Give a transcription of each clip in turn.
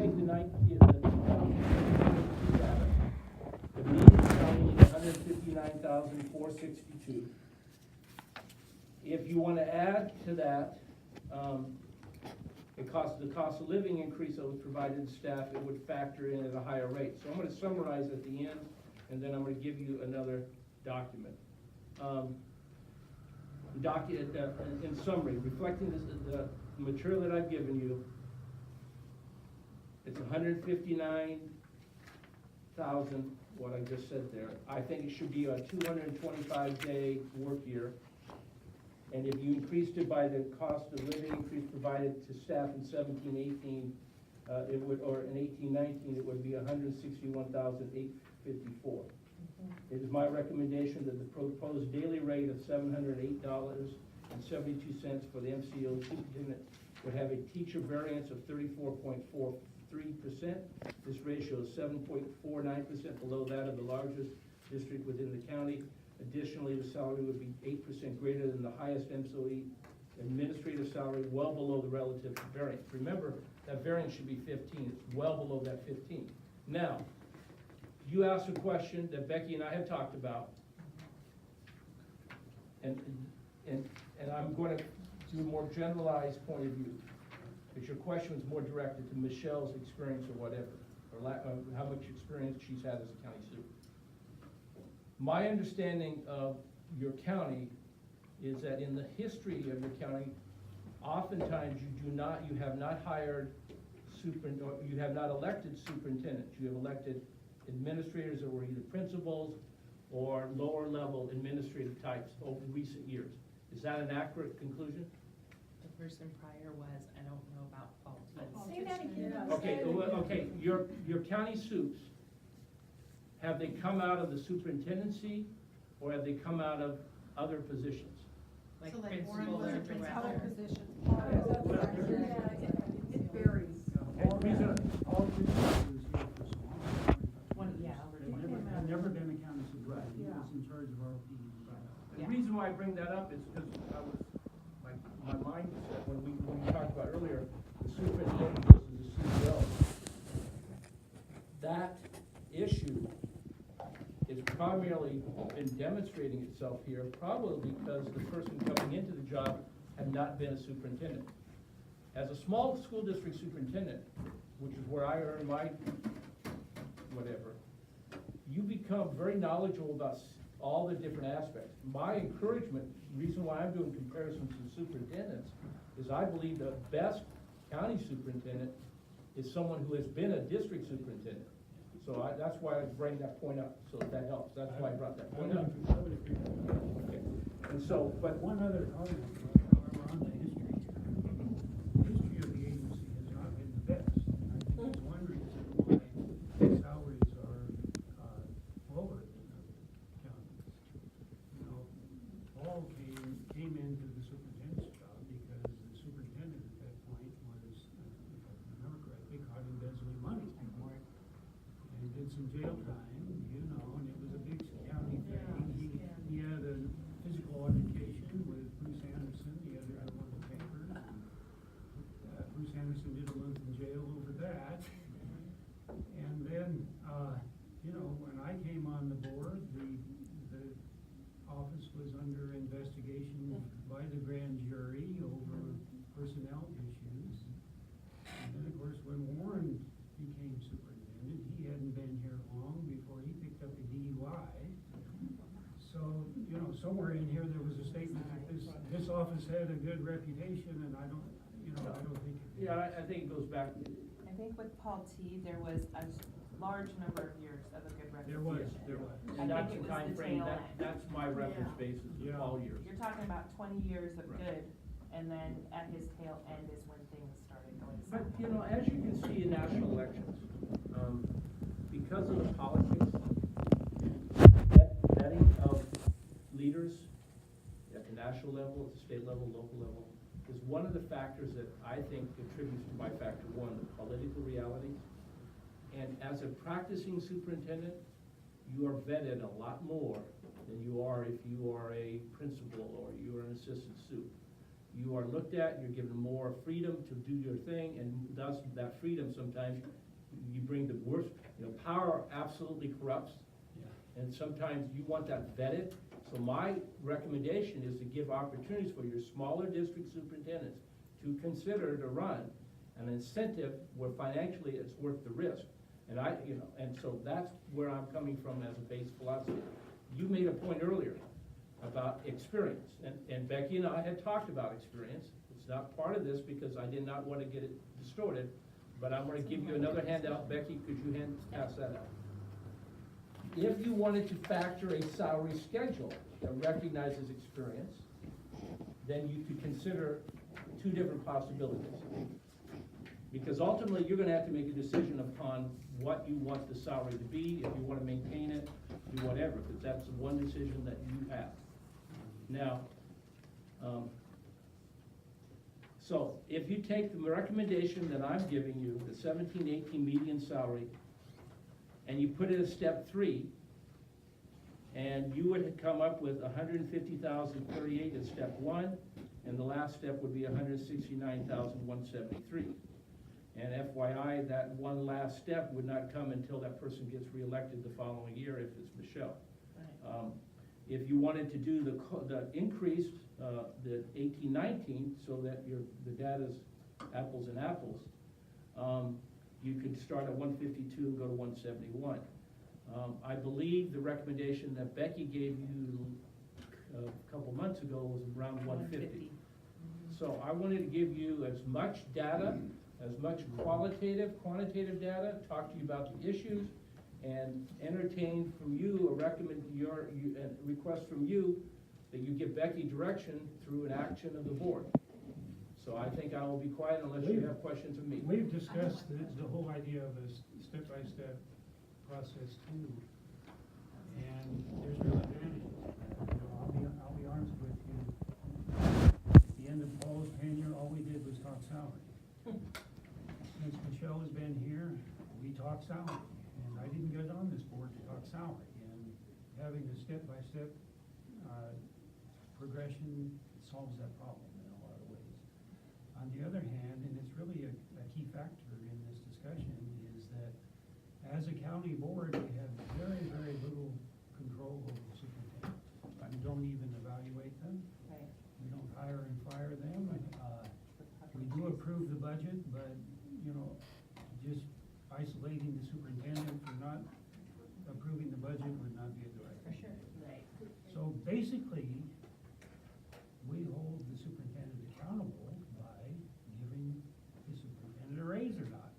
take the 2022 data, the median salary is $159,462. If you want to add to that, the cost of living increase that was provided to staff, it would factor in at a higher rate. So I'm going to summarize at the end, and then I'm going to give you another document. In summary, reflecting the material that I've given you, it's 159,000, what I just said there. I think it should be a 225-day work year. And if you increased it by the cost of living increase provided to staff in 17-18, it would, or in 18-19, it would be 161,854. It is my recommendation that the proposed daily rate of $708.72 for the MCOE superintendent would have a teacher variance of 34.43%. This ratio is 7.49% below that of the largest district within the county. Additionally, the salary would be 8% greater than the highest MCOE administrative salary, well below the relative variance. Remember, that variance should be 15. It's well below that 15. Now, you asked a question that Becky and I have talked about, and I'm going to do a more generalized point of view, because your question was more directed to Michelle's experience or whatever, or how much experience she's had as a county super. My understanding of your county is that in the history of your county, oftentimes you have not hired or you have not elected superintendents. You have elected administrators that were either principals or lower level administrative types over recent years. Is that an accurate conclusion? The person prior was, I don't know about Paul T. Say that again. Okay, okay, your county soups, have they come out of the superintendency or have they come out of other positions? Like So like principal Warren or was a director. principal position. It varies. All three years here for so long. Over to I've never been a county supervisor. He was in charge of our PD. The reason why I bring that up is because my mind set when we talked about earlier, the superintendent versus the CEO. That issue is primarily been demonstrating itself here, probably because the person coming into the job had not been a superintendent. As a small school district superintendent, which is where I earn my whatever, you become very knowledgeable about all the different aspects. My encouragement, the reason why I'm doing comparisons to superintendents, is I believe the best county superintendent is someone who has been a district superintendent. So that's why I bring that point up, so that helps. That's why I brought that point up. Okay. And so, but One other comment, however, on the history. The history of the agency has not been the best. And I think it's one reason why salaries are lower than other counties. You know, Paul came into the superintendent's job because the superintendent at that point was, if I remember correctly, caught embezzling money. And he did some jail time, you know, and it was a big county thing. He had a physical altercation with Bruce Anderson, the editor of one of the papers. Bruce Anderson did a month in jail over that. And then, you know, when I came on the board, the office was under investigation by the grand jury over personnel issues. And then, of course, when Warren became superintendent, he hadn't been here long before he picked up a DUI. So, you know, somewhere in here there was a statement that this office had a good reputation, and I don't think it did. yeah, I think it goes back. I think with Paul T, there was a large number of years of a good There reputation. was. And I that's think the it was time the frame. tail end. That's my reference basis, is Yeah. all years. You're talking about 20 years of Right. good, and then at his tail end is when things started going But, south. you know, as you can see in national elections, because of the politics, vetting of leaders at the national level, at the state level, local level, is one of the factors that I think contributes to my factor one, the political realities. And as a practicing superintendent, you are vetted a lot more than you are if you are a principal or you are an assistant sup. you are looked at, you're given more freedom to do your thing, and thus that freedom sometimes you bring the worst, power absolutely corrupts. Yeah. And sometimes you want that vetted. So my recommendation is to give opportunities for your smaller district superintendents to consider to run an incentive where financially it's worth the risk. And and so that's where I'm coming from as a base philosophy. You made a point earlier about experience, and Becky and I had talked about experience. It's not part of this because I did not want to get it distorted, but I'm going to give you another handout. Becky, could you pass that out? If you wanted to factor a salary schedule that recognizes experience, then you could consider two different possibilities. Because ultimately, you're gonna have to make a decision upon what you want the salary to be, if you wanna maintain it, do whatever, because that's the one decision that you have. Now, so if you take the recommendation that I'm giving you, the 17-18 median salary, and you put it at step 3, and you would come up with 150,038 at step 1, and the last step would be 169,173. And FYI, that one last step would not come until that person gets reelected the following year if it's Michelle. Right. If you wanted to do the increase, the 18-19, so that the data's apples and apples, you could start at 152 and go to 171. I believe the recommendation that Becky gave you a couple months ago was around 150. So I wanted to give you as much data, as much quantitative data, talk to you about the issues, and entertain from you a request from you that you give Becky direction through an action of the board. So I think I will be quiet unless you have questions of me. We've discussed the whole idea of a step-by-step process too, and there's real advantages. I'll be honest with you. At the end of Paul's tenure, all we did was talk salary. Since Michelle has been here, we talk salary, and I didn't get on this board to talk salary. And having a step-by-step progression solves that problem in a lot of ways. On the other hand, and it's really a key factor in this discussion, is that as a county board, we have very, very little control over the superintendent. We don't even evaluate them. Right. We don't hire and fire them. We do approve the budget, but, just isolating the superintendent for not approving the budget would not be the right For thing. sure, right. So basically, we hold the superintendent accountable by giving the superintendent a raise or not.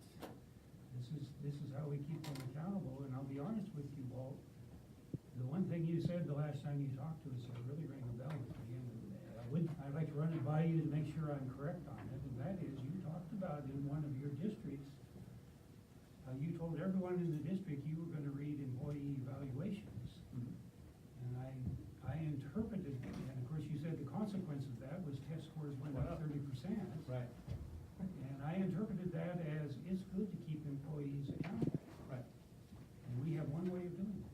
This is how we keep them accountable, and I'll be honest with you, Walt, the one thing you said the last time you talked to us really rang a bell with me, and I'd like to run it by you to make sure I'm correct on it, and that is, you talked about in one of your districts, you told everyone in the district you were gonna read employee evaluations. Mhm. And I interpreted, and of course you said the consequence of that was test scores went up 30%. Right. And I interpreted that as it's good to keep employees accountable. Right. And we have one way of doing it.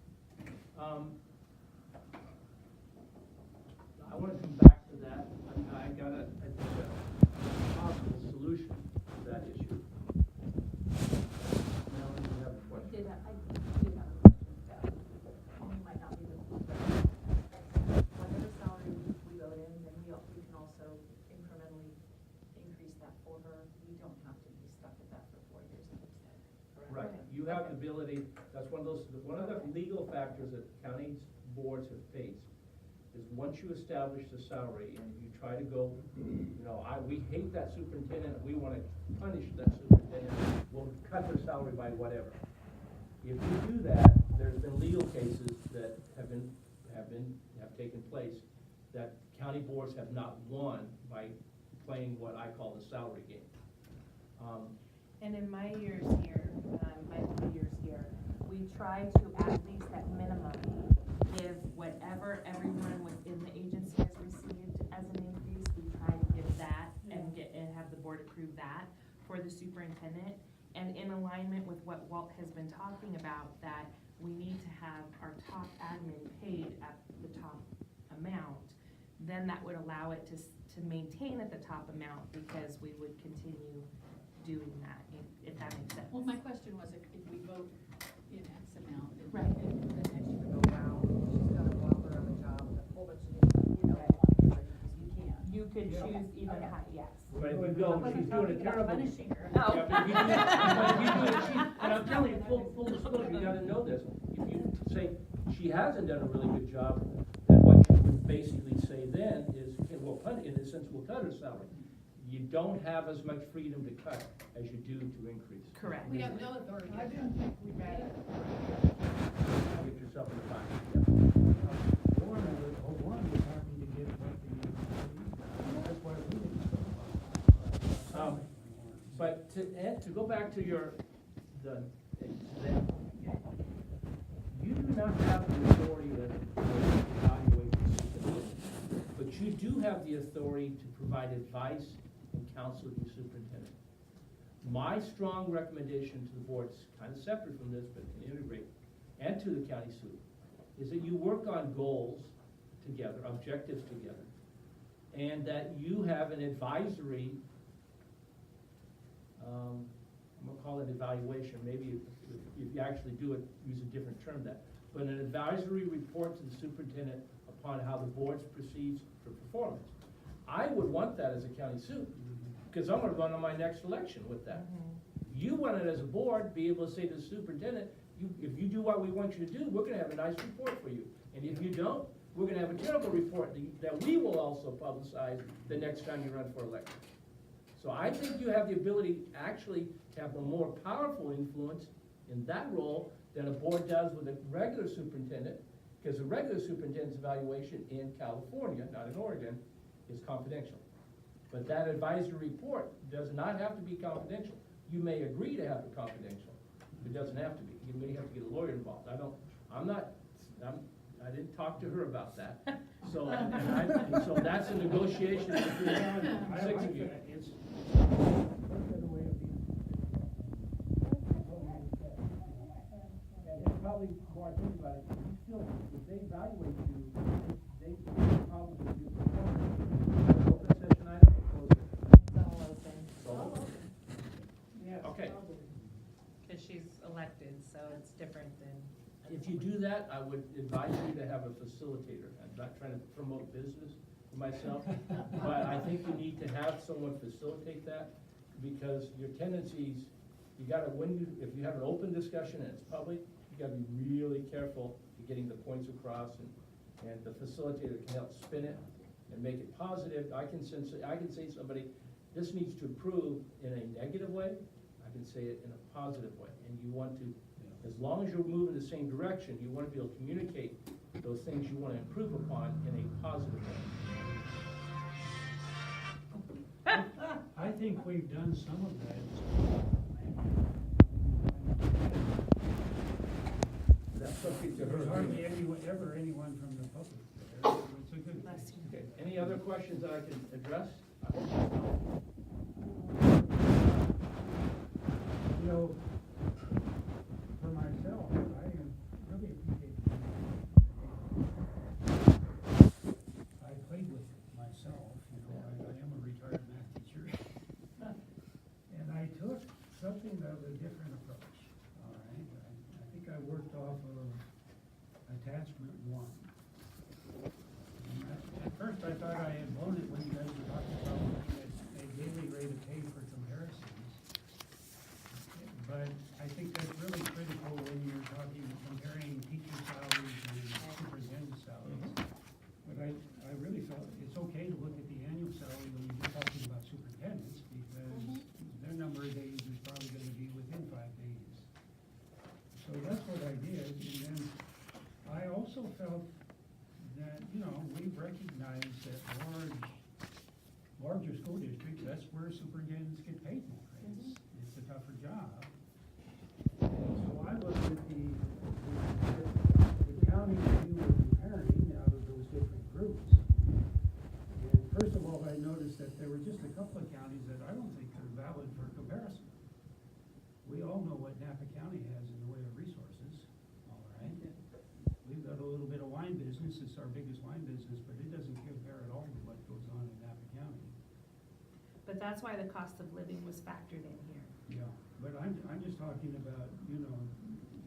I want to come back to that. I got a possible solution to that issue. Now, you have a question. I did have a question, you might not be the whatever salary we vote in, then we can also incrementally increase that for her. We don't have to be stuck at that for 4 years instead. Right, you have the ability, that's one of the legal factors that county boards have faced, is once you establish the salary and you try to go, we hate that superintendent, we wanna punish that superintendent, we'll cut their salary by whatever. If you do that, there's been legal cases that have taken place that county boards have not won by playing what I call the salary game. And in my years here, my 3 years here, we try to at least at minimum give whatever everyone within the agency has received as an increase, we try to give that and have the board approve that for the superintendent. And in alignment with what Walt has been talking about, that we need to have our top admin paid at the top amount, then that would allow it to maintain at the top amount, because we would continue doing that, if that makes sense. Well, my question was, if we vote in X amount, and Right. and the next year we go, wow, she's got a whopper of a job, with a whole bunch of, because you can. You could Yeah. choose even Okay. high, yes. But if you I go, wasn't she's doing a talking about terrible. punishing her. Oh. Yeah, but if you do it, and I'm telling you, full disclosure, you gotta know this. If you say she hasn't done a really good job, then what you would basically say then is, okay, well, in a sense, we'll cut her salary. You don't have as much freedom to cut as you do to increase. Correct. We have no authority. I didn't think we had it. Get yourself in the pocket. One was happy to get what the, that's why we didn't talk about it. But to go back to you do not have the authority to evaluate the superintendent, but you do have the authority to provide advice and counsel to the superintendent. My strong recommendation to the board, it's kind of separate from this, but can integrate, and to the county soup, is that you work on goals together, objectives together, and that you have an advisory, I'm gonna call it evaluation, maybe if you actually do it, use a different term that, but an advisory report to the superintendent upon how the board proceeds for performance. I would want that as a county soup, because I'm gonna run on my next election with that. You want it as a board, be able to say to the superintendent, if you do what we want you to do, we're gonna have a nice report for you. And if you don't, we're gonna have a terrible report that we will also publicize the next time you run for election. So I think you have the ability actually to have a more powerful influence in that role than a board does with a regular superintendent, because a regular superintendent's evaluation in California, not in Oregon, is confidential. But that advisory report does not have to be confidential. You may agree to have it confidential, but it doesn't have to be. You may have to get a lawyer involved. I didn't talk to her about that. So, and so that's a negotiation between the I six like of you. that. It's the way of being. And probably more I think about it, you still, if they evaluate you, they probably do performance. Open session item or closed session? It's all open, So, Yes, Okay. probably. because she's elected, so it's different than. if you do that, I would advise you to have a facilitator. I'm not trying to promote business for myself, but I think you need to have someone facilitate that, because your tendencies, you gotta, if you have an open discussion and it's public, you gotta be really careful to getting the points across, and the facilitator can help spin it and make it positive. I can say to somebody, this needs to improve in a negative way, I can say it in a positive way, and you want to, as long as you're moving the same direction, you want to be able to communicate those things you want to improve upon in a positive way. I think we've done some of that. That's something to There's her. hardly anyone from the public there. It's a good Bless thing. Okay, any other questions that I can address? I hope so. You know, for myself, I really appreciate it. I played with it myself, you know, I am a retired math teacher. And I took something of a different approach, all right? I think I worked off of attachment 1. And at first I thought I had blown it when you guys were talking about a daily rate of pay for comparisons. But I think that's really critical when you're comparing teacher salaries and superintendent salaries. But I really felt it's okay to look at the annual salary when you're talking about superintendents, because their number of days is probably gonna be within 5 days. So that's what I did, and then I also felt that, you know, we've recognized that larger school districts, that's where superintendents get paid more. It's a tougher job. So I looked at the counties that you were comparing out of those different groups. And first of all, I noticed that there were just a couple of counties that I don't think are valid for comparison. We all know what Napa County has in the way of resources, all right? We've got a little bit of wine business, it's our biggest wine business, but it doesn't compare at all that's why the cost of living was factored in here. Yeah, but I'm just talking about, you know,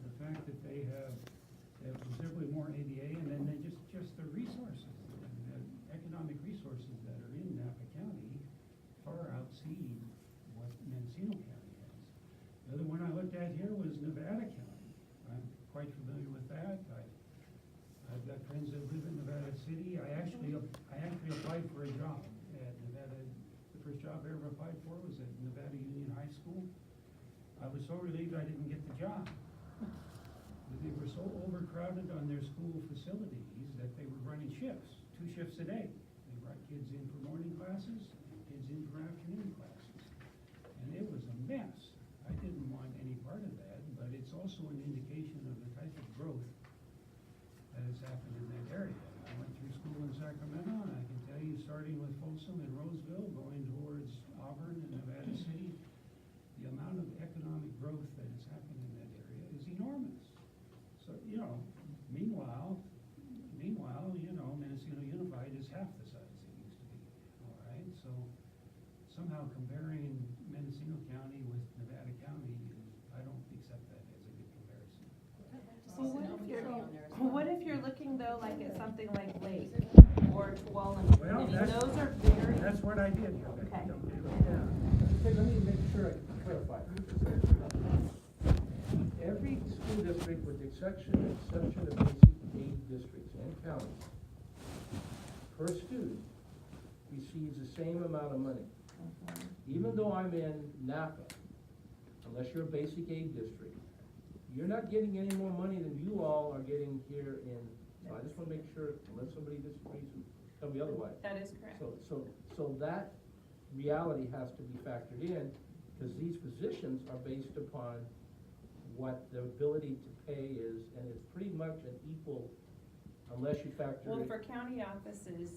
the fact that they have considerably more ADA, and then they just the resources, the economic resources that are in Napa County far exceed what Mendocino County has. The other one I looked at here was Nevada County. I'm quite familiar with that. I've got friends that live in Nevada City. I actually applied for a job at Nevada. The first job I ever applied for was at Nevada Union High School. I was so relieved I didn't get the job. But they were so overcrowded on their school facilities that they were running shifts, 2 shifts a day. They brought kids in for morning classes and kids in for afternoon classes. And it was a mess. I didn't want any part of that, but it's also an indication of the type of growth that has happened in that area. I went through school in Sacramento, and I can tell you, starting with Folsom and Roseville, going towards Auburn and Nevada City, the amount of economic growth that has happened in that area is enormous. So, you know, meanwhile, you know, Mendocino Unified is half the size it used to be, all right? So somehow comparing Mendocino County with Nevada County, I don't accept that as a good comparison. Well, what if you're looking though, like at something like Lake or Tuolumne? Well, I mean, that's- those are very, That's what I did. Okay. Okay, let me make sure I clarify. Every school district, with the exception of basic aid districts and counties, per student, receives the same amount of money. Even though I'm in Napa, unless you're a basic aid district, you're not getting any more money than you all are getting here in, so I just wanna make sure, unless somebody disagrees, tell me otherwise. that is correct. So that reality has to be factored in, because these positions are based upon what the ability to pay is, and it's pretty much an equal, unless you factor Well, in. for county offices,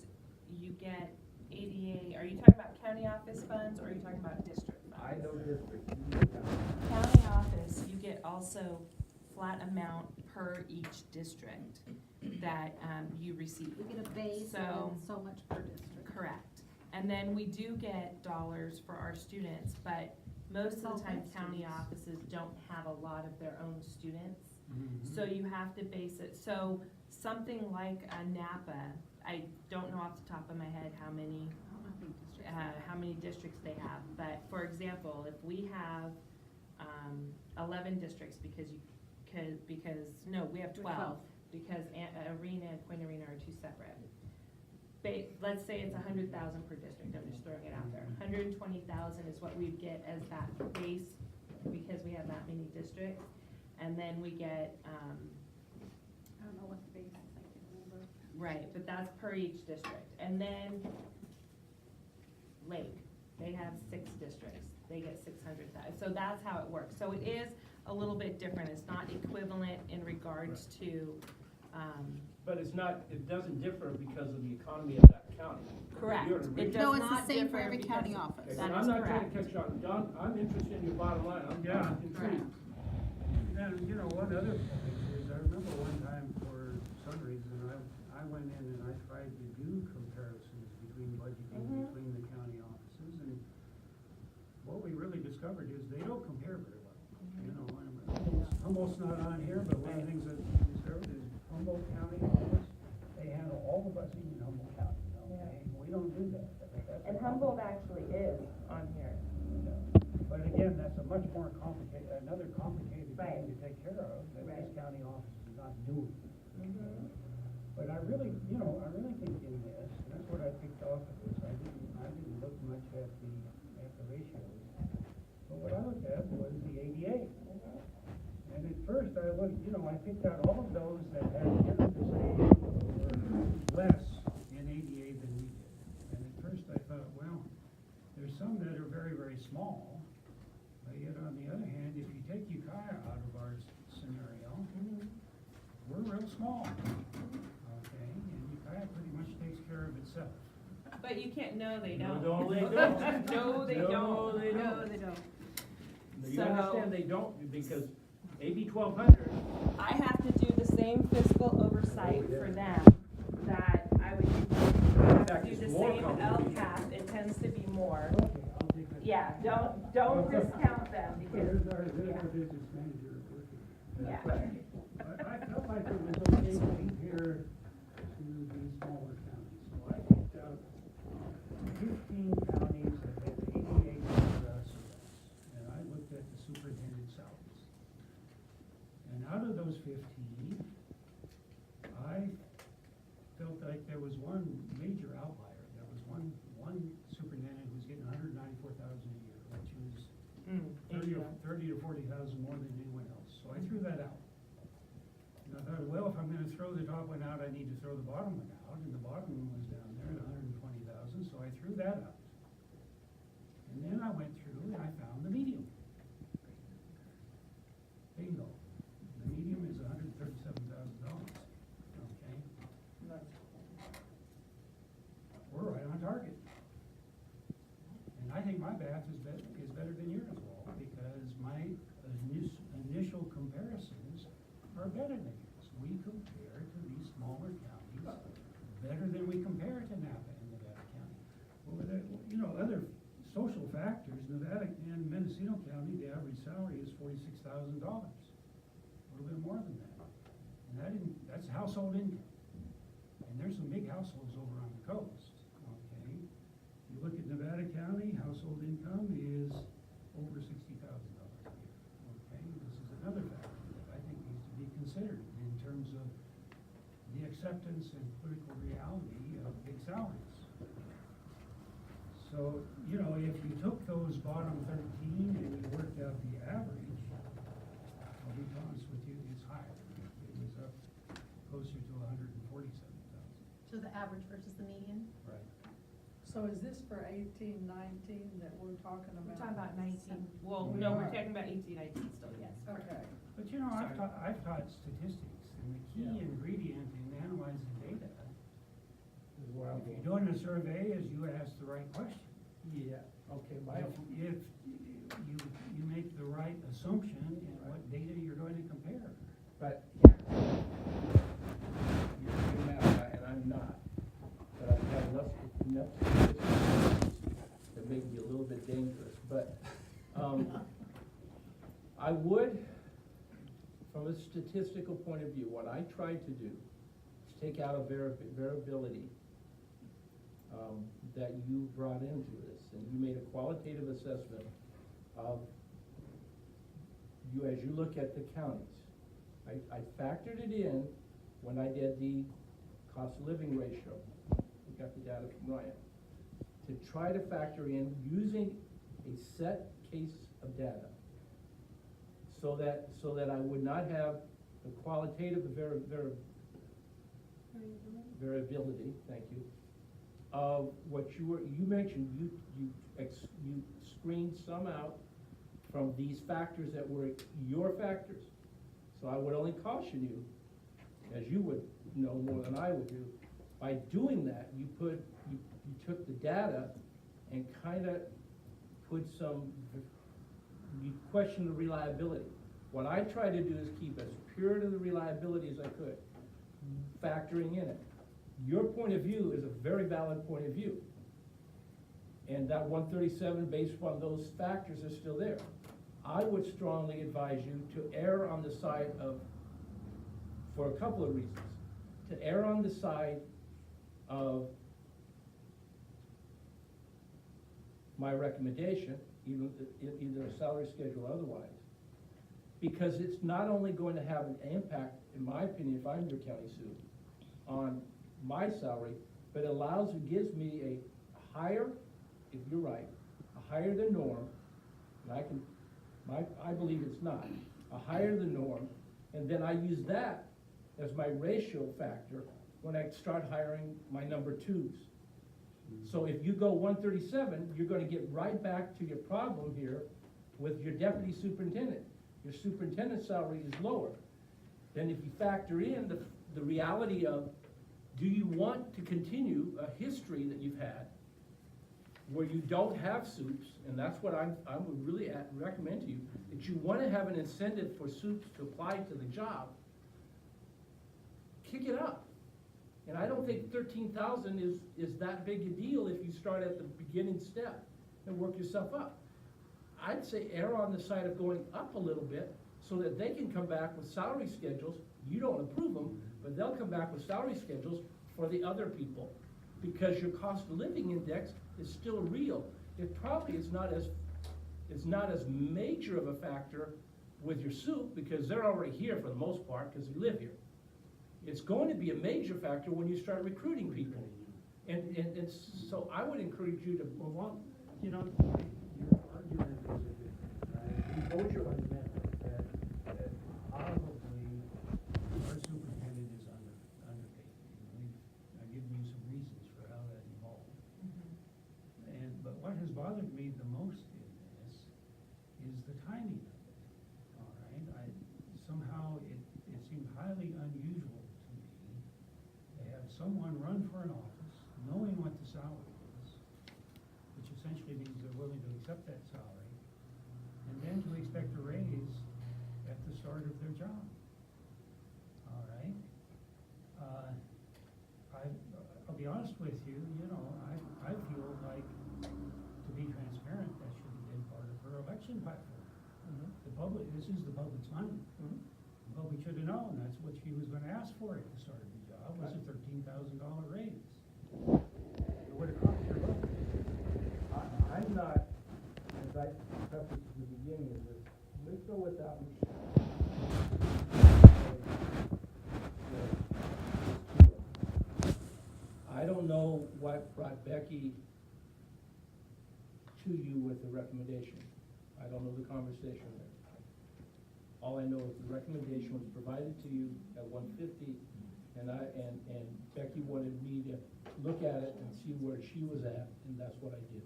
you get ADA, are you talking about county office funds or are you talking about district funds? I know district. County office, you get also flat amount per each district that, you receive. We get a base So- and so much per district. Correct. And then we do get dollars for our students, but most of the It's all time good county students. offices don't have a lot of their own students. Mhm. So you have to base it, so something like a Napa, I don't know off the top of my head how many, I don't know how many districts. how many districts they have, but for example, if we have, 11 districts because no, we have 12, because Arena and Point Arena are two separate. Let's say it's 100,000 per district, I'm just throwing it out there. 120,000 is what we get as that base, because we have that many districts. And then we get, I don't know what the base is, I can't remember. right, but that's per each district. And then Lake, they have 6 districts, they get 600,000. So that's how it works. So it is a little bit different, it's not equivalent in regards to, But it's not, it doesn't differ because of the economy of that county. correct. You're It does No, it's the not same for differ every because county of- office. Okay, That I'm is not trying to correct. catch on, John, I'm interested in your bottom line, I'm Yeah. intrigued. And, you know, one other point is, I remember one time for some reason, I went in and I tried to do comparisons between budgeting between the county offices, and what we really discovered is they don't compare very well. You know, Humboldt's not on here, but one of the things that we discovered is Humboldt County office, they handle all the busing in Humboldt County, okay? We don't do that. And Humboldt actually is on here. But again, that's a much more complicated, another complicated Right. thing to take care of that Right. this county office is not doing. But I really think in this, and that's what I picked off of this, I didn't look much at the ratios. But what I looked at was the ADA. And at first I looked, I picked out all of those that had entered the same were less in ADA than we did. And at first I thought, well, there's some that are very, very small. But yet on the other hand, if you take Ukiah out of our scenario, we're real small. Okay, and Ukiah pretty much takes care of itself. But you can't, no, they No, don't. they don't. No, they No, don't. they No, don't. they don't. You So- understand, they don't, because AB 1200, I have to do the same fiscal oversight for them that I would, I have to fact, do it's the more same complicated. LCAP, it tends to be more. Okay, I'll Yeah, don't discount them because, There's our yeah. business manager working. Yeah. I felt like it was okay to compare to the smaller counties, so I picked out 15 counties that had 88 CRS, and I looked at the superintendent salaries. And out of those 15, I felt like there was one major outlier. There was one superintendent who was getting 194,000 a year, which was 30 or 40,000 more than anyone else. So I threw that out. And I thought, well, if I'm gonna throw the top one out, I need to throw the bottom one out, and the bottom one was down there at 120,000, so I threw that out. And then I went through and I found the medium. Bingo. The medium is $137,000, okay? We're right on target. And I think my math is better than yours, Walt, because my initial comparisons are better than yours. We compare to these smaller counties better than we compare to Napa and Nevada County. Well, other social factors, Nevada and Mendocino County, the average salary is $46,000, a little bit more than that. And that's household income. And there's some big households over on the coast, okay? You look at Nevada County, household income is over $60,000 a year, okay? This is another factor that I think needs to be considered in terms of the acceptance and political reality of big salaries. So, if you took those bottom 13 and you worked out the average, I'll be honest with you, it's higher. It was up closer to 147,000. So the average versus the median? Right. So is this for 18, 19 that we're talking about? We're talking about 19. Well, We no, we're are. talking about 18, 19 still, yes. Okay. But I've taught statistics, and the key Yeah. ingredient in analyzing data, Is where I'm if you're going. doing a survey, is you ask the right question. Yeah, okay, If you make the right assumption in what data you're going to compare. but you're a math guy and I'm not, but I've had enough statistics that make me a little bit dangerous, but, I would, from a statistical point of view, what I tried to do is take out a variability that you brought into this, and you made a qualitative assessment of as you look at the counties. I factored it in when I did the cost of living ratio. We got the data from Ryan. To try to factor in using a set case of data so that I would not have the qualitative variability, thank you, of what you mentioned. You screened some out from these factors that were your factors. So I would only caution you, as you would know more than I would do, by doing that, you took the data and kind of you question the reliability. What I try to do is keep as pure to the reliability as I could, factoring in it. Your point of view is a very valid point of view. And that 137 based upon those factors is still there. I would strongly advise you to err on the side of, for a couple of reasons, to err on the side of my recommendation, either a salary schedule or otherwise, because it's not only going to have an impact, in my opinion, if I'm your county SUE, on my salary, but it gives me a higher, if you're right, a higher than norm, and I believe it's not, a higher than norm, and then I use that as my ratio factor when I start hiring my number twos. So if you go 137, you're gonna get right back to your problem here with your deputy superintendent. Your superintendent salary is lower. Then if you factor in the reality of, do you want to continue a history that you've had where you don't have SUPs, and that's what I would really recommend to you, that you want to have an incentive for SUPs to apply to the job, kick it up. And I don't think 13,000 is that big a deal if you start at the beginning step. and work yourself up. I'd say err on the side of going up a little bit, so that they can come back with salary schedules. You don't approve them, but they'll come back with salary schedules for the other people, because your cost of living index is still real. It probably is not as major of a factor with your soup, because they're already here for the most part, because they live here. It's going to be a major factor when you start recruiting people. And so I would encourage you to, Well, you know, your argument is a good, right? You both your argument that probably our superintendent is underpaid. I've given you some reasons for how that evolved. But what has bothered me the most in this is the timing of it, all right? Somehow it seemed highly unusual to me to have someone run for an office, knowing what the salary is, which essentially means they're willing to accept that salary, and then to expect a raise at the start of their job. All right? I'll be honest with you, I feel like, to be transparent, that should have been part of her election platform. This is the public's money. The public should have known that's what she was gonna ask for at the start of the job, was a $13,000 raise. It would have cost her vote. I'm not, as I prefaced at the beginning of this, let's go without Michelle. I don't know what brought Becky to you with the recommendation. I don't know the conversation there. All I know is the recommendation was provided to you at 150, and Becky wanted me to look at it and see where she was at, and that's what I did.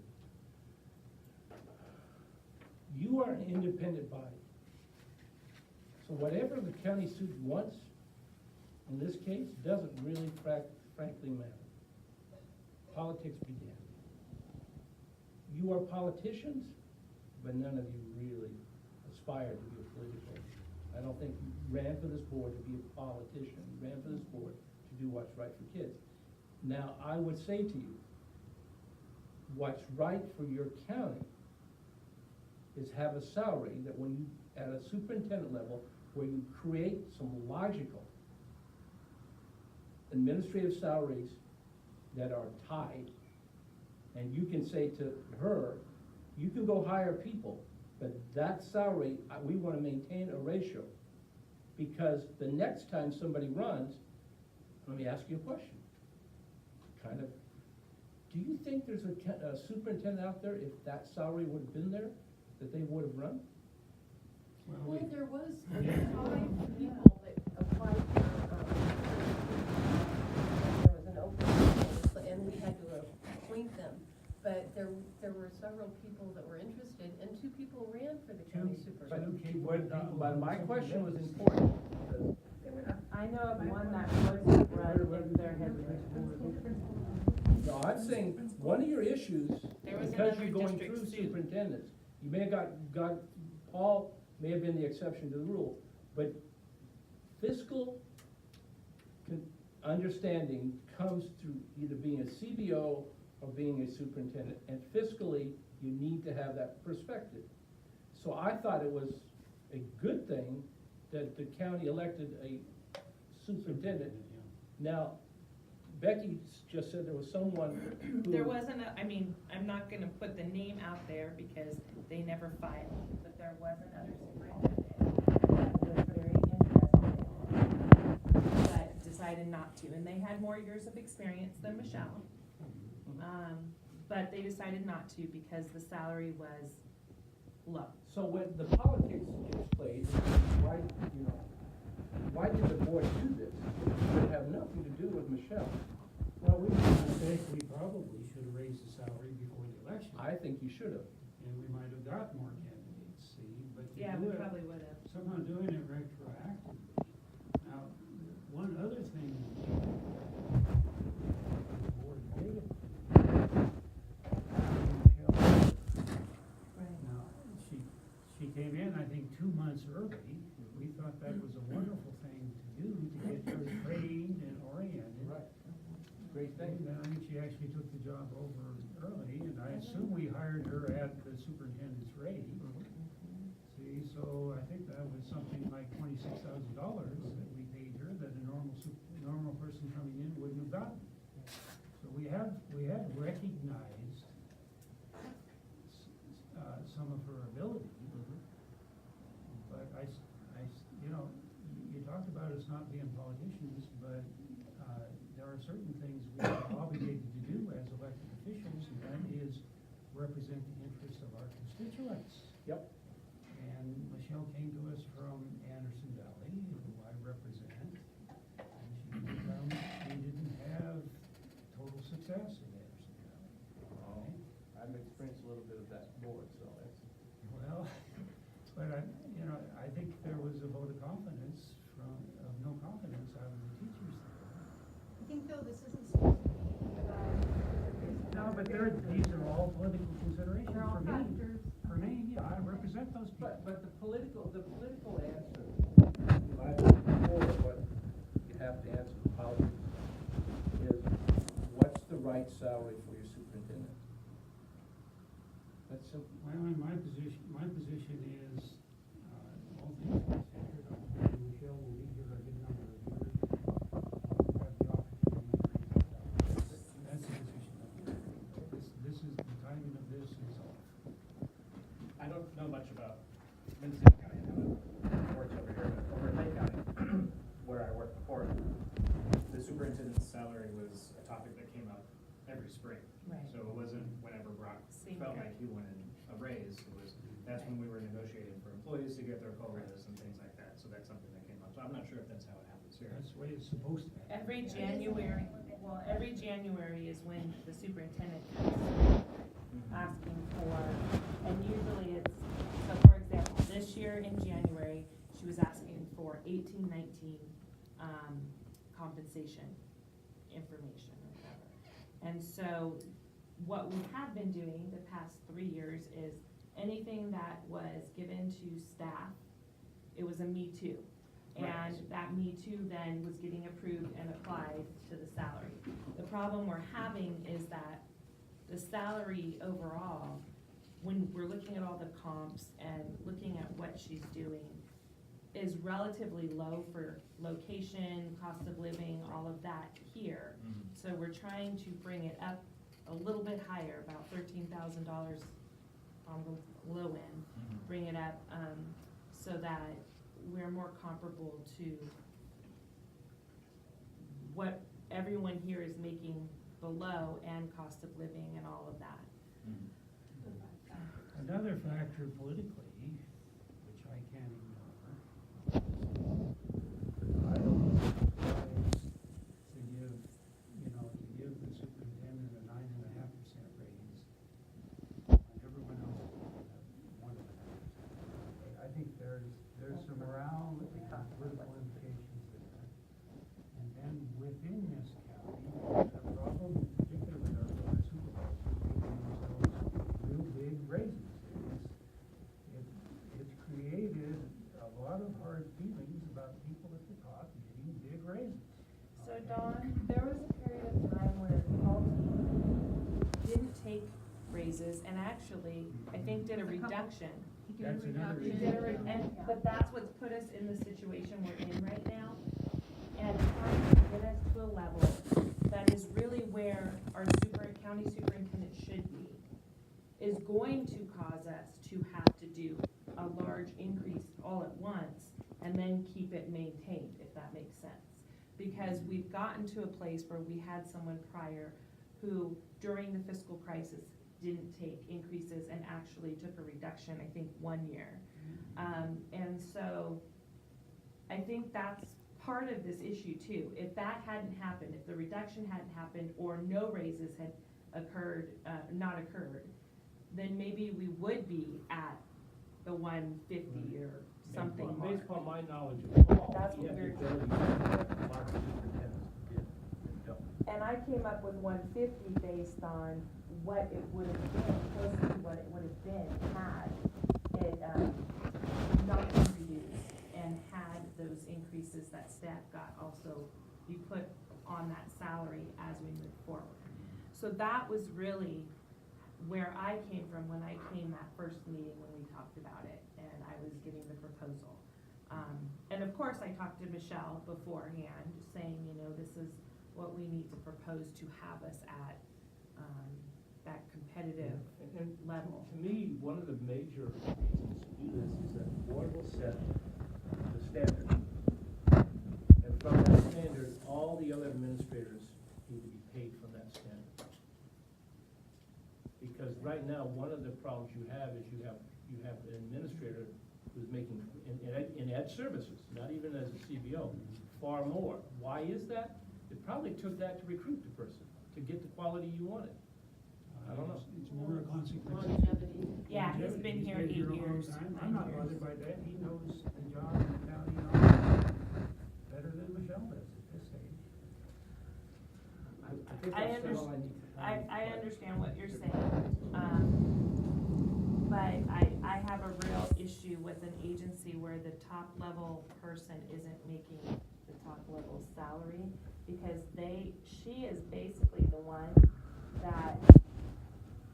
You are an independent body. So whatever the county suit wants, in this case, doesn't really frankly matter. Politics began. You are politicians, but none of you really aspire to be a political. I don't think you ran for this board to be a politician. You ran for this board to do what's right for kids. Now, I would say to you, what's right for your county is have a salary that when you, at a superintendent level, where you create some logical administrative salaries that are tied, and you can say to her, you can go hire people, but that salary, we want to maintain a ratio. Because the next time somebody runs, let me ask you a question. Do you think there's a superintendent out there, if that salary would have been there, that they would have run? Well, there was 5 people that applied for, there was an opening, and we had to appoint them. But there were several people that were interested, and 2 people ran for the county superintendent. But my question was important. I know of one that was run if there had been. No, I'm saying, one of your issues, There was because another you're going district through suit. superintendents, you may have got, Paul may have been the exception to the rule, but fiscal understanding comes through either being a CBO or being a superintendent, and fiscally, you need to have that perspective. So I thought it was a good thing that the county elected a superintendent. Now, Becky just said there was someone who. There wasn't I'm not gonna put the name out there because they never filed, but there was another superintendent that was very interested, but decided not to, and they had more years of experience than Michelle. But they decided not to because the salary was low. So when the politics gets played, why did the board do this? It would have nothing to do with Michelle. Well, we probably should have raised the salary before the election. I think you should have. And we might have got more candidates, see, but to Yeah, do we it, probably would have. somehow doing it retroactively. Now, one other thing the board did. Now, she came in, I think, 2 months early. We thought that was a wonderful thing to do, to get her trained and oriented. Right. Great thing. And I think she actually took the job over early, and I assume we hired her at the superintendent's rate. See, so I think that was something like $26,000 that we paid her that a normal person coming in wouldn't have gotten. So we have recognized some of her ability. But you know, you talked about us not being politicians, but there are certain things we are obligated to do as elected officials, and that is represent the interests of our constituents. Yep. And Michelle came to us from Anderson Valley, who I represent, and she found we didn't have total success in Anderson Valley. Oh, I've experienced a little bit of that board, so that's. Well, but I think there was a vote of confidence of no confidence out of the teachers there. I think though this isn't supposed to be about. No, but these are all political considerations They're all for me. factors. For me, yeah, I represent those people. But the political answer, I think before what you have to answer the politics is, what's the right salary for your superintendent? That's simple. Well, in my position is, all things considered, Michelle will be here a good number of years. Have the opportunity to raise that. That's the position of it. This is, the timing of this is off. I don't know much about Minnesota County, I know it works over here, but over in Lake County, where I worked before, the superintendent's salary was a topic that came up every spring. Right. So it wasn't whenever Brock Same felt here. like he wanted a raise, that's when we were negotiating for employees to get their COLAs and things like that, so that's something that came up. So I'm not sure if that's how it happens here. That's the way it's supposed to happen. Every January is when the superintendent comes asking for, and usually it's, so for example, this year in January, she was asking for 18-19 compensation information or whatever. And so what we have been doing the past 3 years is anything that was given to staff, it was a Me Too. And Right. that Me Too then was getting approved and applied to the salary. The problem we're having is that the salary overall, when we're looking at all the comps and looking at what she's doing, is relatively low for location, cost of living, all of that here. So we're trying to bring it up a little bit higher, about $13,000 on the low end, bring it up, so that we're more comparable to what everyone here is making below and cost of living and all of that. Another factor politically, which I can't ignore, is I don't know to give the superintendent a 9.5% raise, and everyone else will have 1.5%. I think there's some morale and political implications there. And then within this county, the problem, in particular with our board of supervisors, giving themselves real big raises. It's created a lot of hard feelings about people at the top getting big raises. So Dawn, there was a period of time where Paul didn't take raises and actually, I think, did a reduction. That's another He issue. did but that's what's put us in the situation we're in right now. And trying to get us to a level that is really where our county superintendent should be, is going to cause us to have to do a large increase all at once and then keep it maintained, if that makes sense. Because we've gotten to a place where we had someone prior who, during the fiscal crisis, didn't take increases and actually took a reduction, I think, 1 year. And so I think that's part of this issue too. If that hadn't happened, if the reduction hadn't happened or no raises had not occurred, then maybe we would be at the 150 or something more. Based upon my knowledge of Paul, That's he what had the we're- ability to mark superintendents to bid and don't. And I came up with 150 based on what it would have been, close to what it would have been had it not been reduced and had those increases that staff got also be put on that salary as we move forward. So that was really where I came from when I came that first meeting when we talked about it, and I was giving the proposal. And of course, I talked to Michelle beforehand, saying, you know, this is what we need to propose to have us at, that competitive And level. to me, one of the major reasons to do this is that the board will set the standard. And from that standard, all the other administrators need to be paid from that standard. Because right now, one of the problems you have is you have an administrator who's making, in ed services, not even as a CBO, far more. Why is that? It probably took that to recruit the person, to get the quality you wanted. I don't know. It's more a consequence. Longevity. Yeah, he's been here 8 He's been here a long years, time. 9 I'm not years. bothered by that, he knows the job and the county and all better than Michelle does at this stage. I think I that's all I need to. I understand what you're saying, but I have a real issue with an agency where the top level person isn't making the top level salary, because she is basically the one that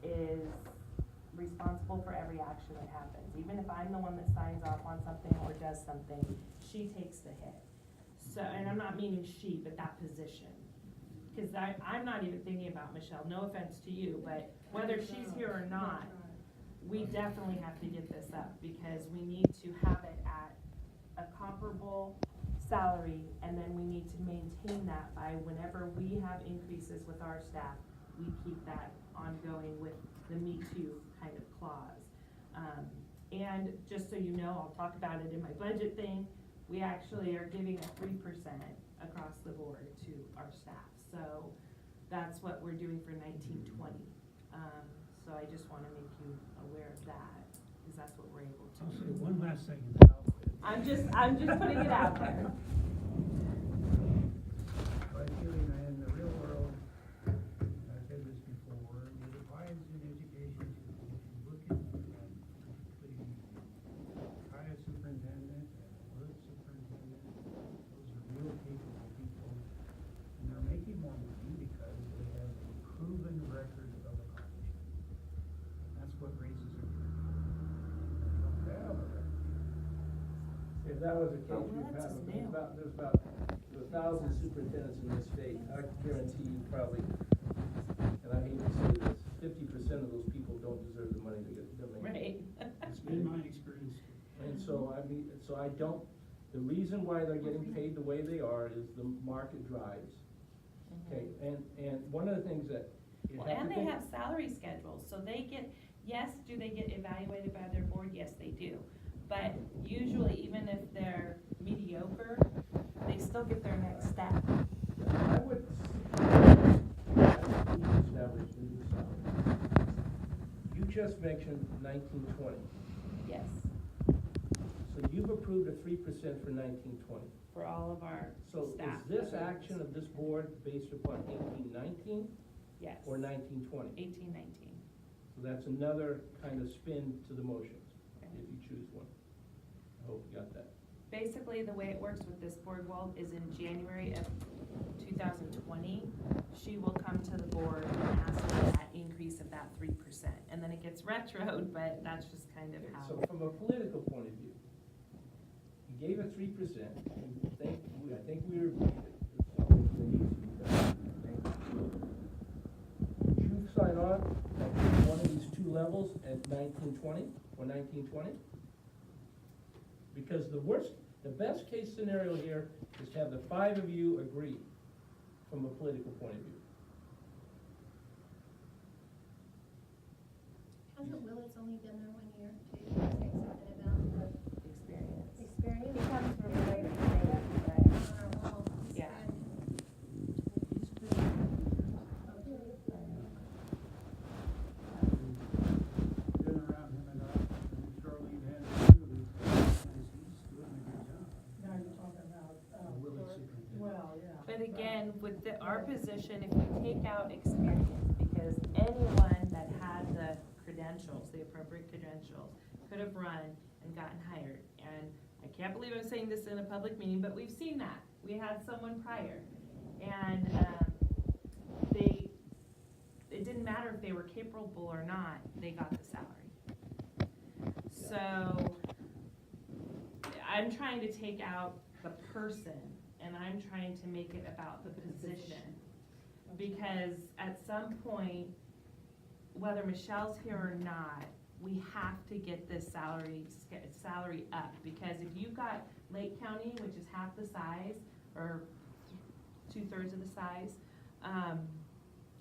is responsible for every action that happens. Even if I'm the one that signs off on something or does something, she takes the hit. So, and I'm not meaning she, but that position. Cause I'm not even thinking about Michelle, no offense to you, but whether she's here or not, we definitely have to get this up, because we need to have it at a comparable salary, and then we need to maintain that by whenever we have increases with our staff, we keep that ongoing with the Me Too kind of clause. And just so you know, I'll talk about it in my budget thing, we actually are giving a 3% across the board to our staff. So that's what we're doing for 1920. So I just wanna make you aware of that, because that's what we're able to I'll say do. one last thing and then I'll quit. I'm just putting it out there. My feeling in the real world, I've said this before, it applies in education too. If you look at the Kaya superintendent and the Wood superintendent, those are real capable people. And they're making more money because they have a proven record of accomplishment. That's what raises their They don't have a record. If that was the Oh, case, well, that's just new. there's about 1,000 superintendents in this state. I guarantee you probably, and I hate to say this, 50% of those people don't deserve the money they're making. Right. It's been my experience. And so I don't, the reason why they're getting paid the way they are is the market drives. Okay, and one of the things that you Well, have to and they think. have salary schedules, so they get, yes, do they get evaluated by their board? Yes, they do. But usually, even if they're mediocre, they still get their next step. I would establish new salary. You just mentioned 1920. Yes, So you've approved a 3% for 1920. for all of our So staff. is this action of this board based upon 1819 Yes. or 1920? 1819. So that's another kind of spin to the motions, if you choose one. I hope you got that. Basically, the way it works with this board, Walt, is in January of 2020, she will come to the board and ask for that increase of that 3%. And then it gets retroed, but that's just kind of how. So from a political point of view, you gave a 3%, I think we agreed that it's something that needs to be done. Would you sign on at one of these two levels at 1920 or 1920? Because the best case scenario here is to have the 5 of you agree from a political point of view. Hasn't Willard's only been there 1 year too? Say something about Experience. the experience. He comes from a great experience, right? Well, Yeah. Been around him enough, and Charlene had too, he's doing a good job. Now you're talking about, Willard superintendent. well, yeah. But again, with our position, if we take out experience, because anyone that had the credentials, the appropriate credentials, could have run and gotten hired. And I can't believe I'm saying this in a public meeting, but we've seen that. We had someone prior. And it didn't matter if they were capable or not, they got the salary. So, I'm trying to take out the person, and I'm trying to make it about the position. Because at some point, whether Michelle's here or not, we have to get this salary up, because if you got Lake County, which is half the size, or 2/3 of the size,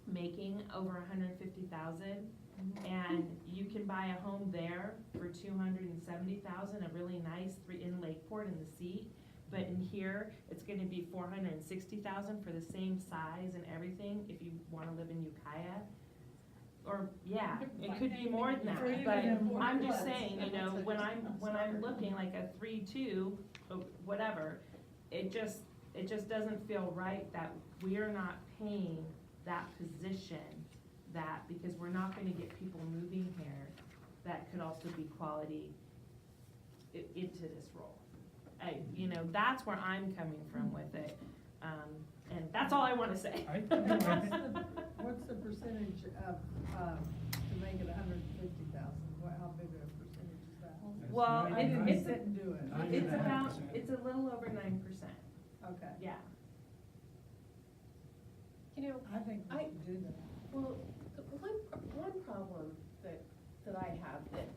making over 150,000, and you can buy a home there for 270,000, a really nice in Lakeport in the seat, but in here, it's gonna be 460,000 for the same size and everything, if you wanna live in Ukiah. Or, yeah, it could be more than that, but I'm just saying, you know, when I'm looking like a 3-2, whatever, it just doesn't feel right that we're not paying that position, because we're not gonna get people moving here that could also be quality into this role. You know, that's where I'm coming from with it, and that's all I wanna say. What's the percentage of, to make it 150,000? How big a percentage is that? Well, I didn't it's sit and do it. it's a little over 9%, Okay, yeah. You know, I think we should do that. well, one problem that I have, that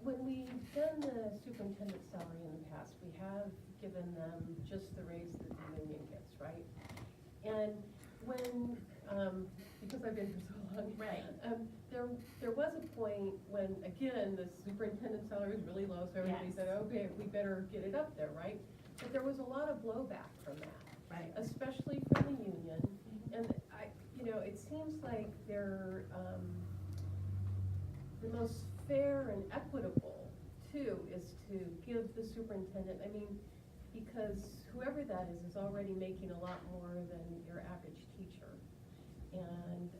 when we've done the superintendent salary in the past, we have given them just the raise that the union gets, right? And when, because I've been here so long. Right. There was a point when, again, the superintendent salary was really low, so everybody Yes. said, okay, we better get it up there, right? But there was a lot of blowback from that. Right. Especially from the union, and it seems like they're, the most fair and equitable, too, is to give the superintendent, because whoever that is already making a lot more than your average teacher. And,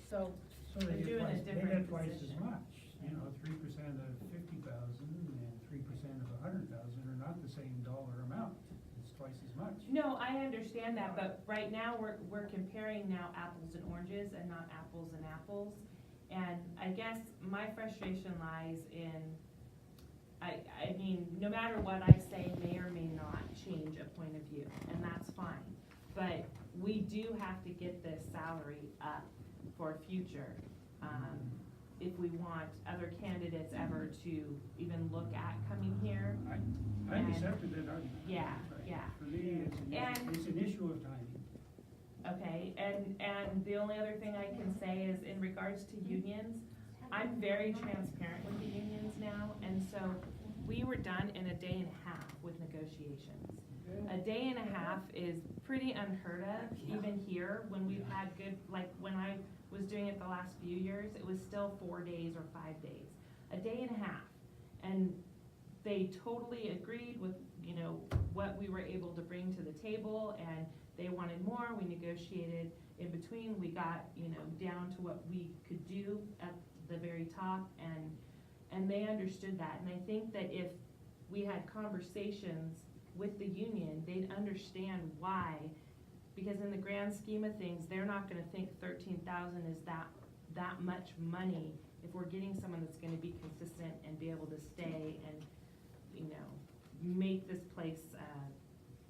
so, they They're doing a get different twice as position. much, 3% of 50,000 and 3% of 100,000 are not the same dollar amount, it's twice as much. No, I understand that, but right now, we're comparing now apples and oranges and not apples and apples. And I guess my frustration lies in, I mean, no matter what I say may or may not change a point of view, and that's fine. But we do have to get this salary up for future, if we want other candidates ever to even look at coming here. I accepted that argument. Yeah, Right. yeah. For me, it's an issue of timing. Okay, and the only other thing I can say is in regards to unions, I'm very transparent with the unions now, and so we were done in a day and a half with negotiations. A day and a half is pretty unheard of, even here, when we've had good, like when I was doing it the last few years, it was still 4 days or 5 days. A day and a half, and they totally agreed with, what we were able to bring to the table, and they wanted more. We negotiated in between, we got, down to what we could do at the very top, and they understood that. And I think that if we had conversations with the union, they'd understand why, because in the grand scheme of things, they're not gonna think 13,000 is that much money if we're getting someone that's gonna be consistent and be able to stay and, make this place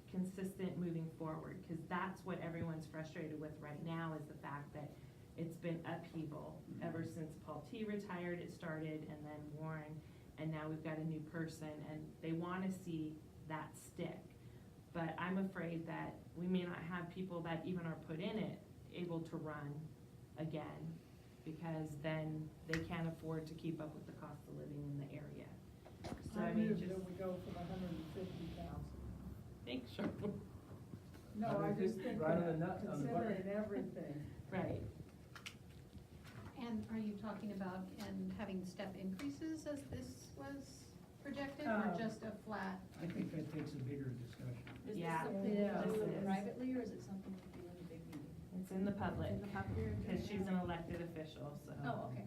consistent moving forward, because that's what everyone's frustrated with right now, is the fact that it's been upheaval ever since Paul T. retired, it started, and then Warren, and now we've got a new person, and they wanna see that stick. But I'm afraid that we may not have people that even are put in it able to run again, because then they can't afford to keep up with the cost of living in the area. So I mean, move just, that we go for the 150,000. thanks, Cheryl. No, I just think Right on that the nut, on the butter. considering everything. Right. And are you talking about having step increases as this was projected, or Oh. just a flat? I think that takes a bigger discussion. Is this Yeah. something Yeah. you do This is. privately, or is it something you do in a big meeting? It's in the public, In the public? because she's an elected official, so. Oh, okay.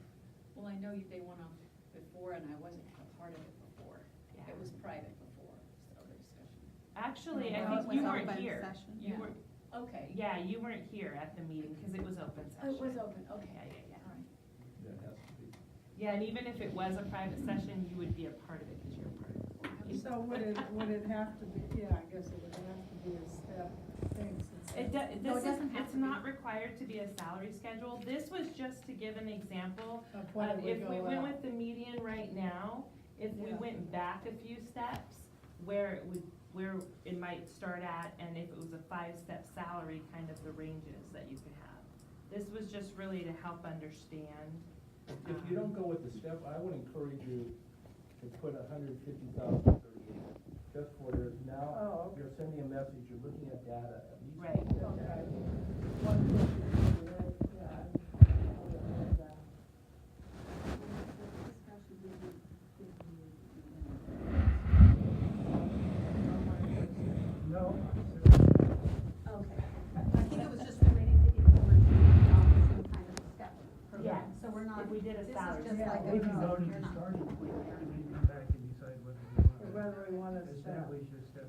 Well, I know they went on before, and I wasn't a part of it before. Yeah. It was private before, so the discussion. Actually, No, I it think was you weren't open here. session. You Yeah. were, Okay. yeah, you weren't here at the meeting, because it was open Oh, session. it was open, Yeah, okay. yeah, yeah. Yeah, and even if it was a private session, you would be a part of it because you're a part of it. So would it have to be, yeah, I guess it would have to be a step thing since. It No, it doesn't have it's to be. not required to be a salary schedule. This was just to give an example Of what it of would if we go went out. with the median right now, if we Yeah. went back a few steps, where it might start at, and if it was a 5-step salary, kind of the ranges that you could have. This was just really to help understand. If you don't go with the step, I would encourage you to put 150,038, just for there's now, Oh, okay. you're sending a message, you're looking at data, at least. Right. look at Okay. data. 150, yeah. No. Okay, I think it was just related to if we were to adopt some kind of step program, Yeah. so we're not. If we did a this is salary just Yeah, like We can a- vote at you're the not- starting point, and then come back and decide whether we want Whether we want to to step. establish a step.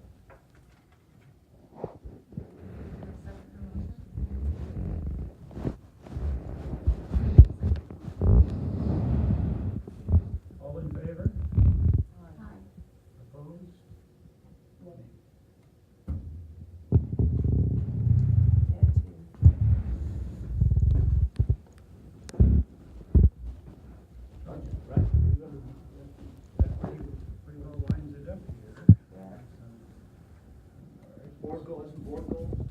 All in favor? Hi. Opposed? Right, you're gonna be, That pretty well lines it up here. Yeah. So, board goals, board goals.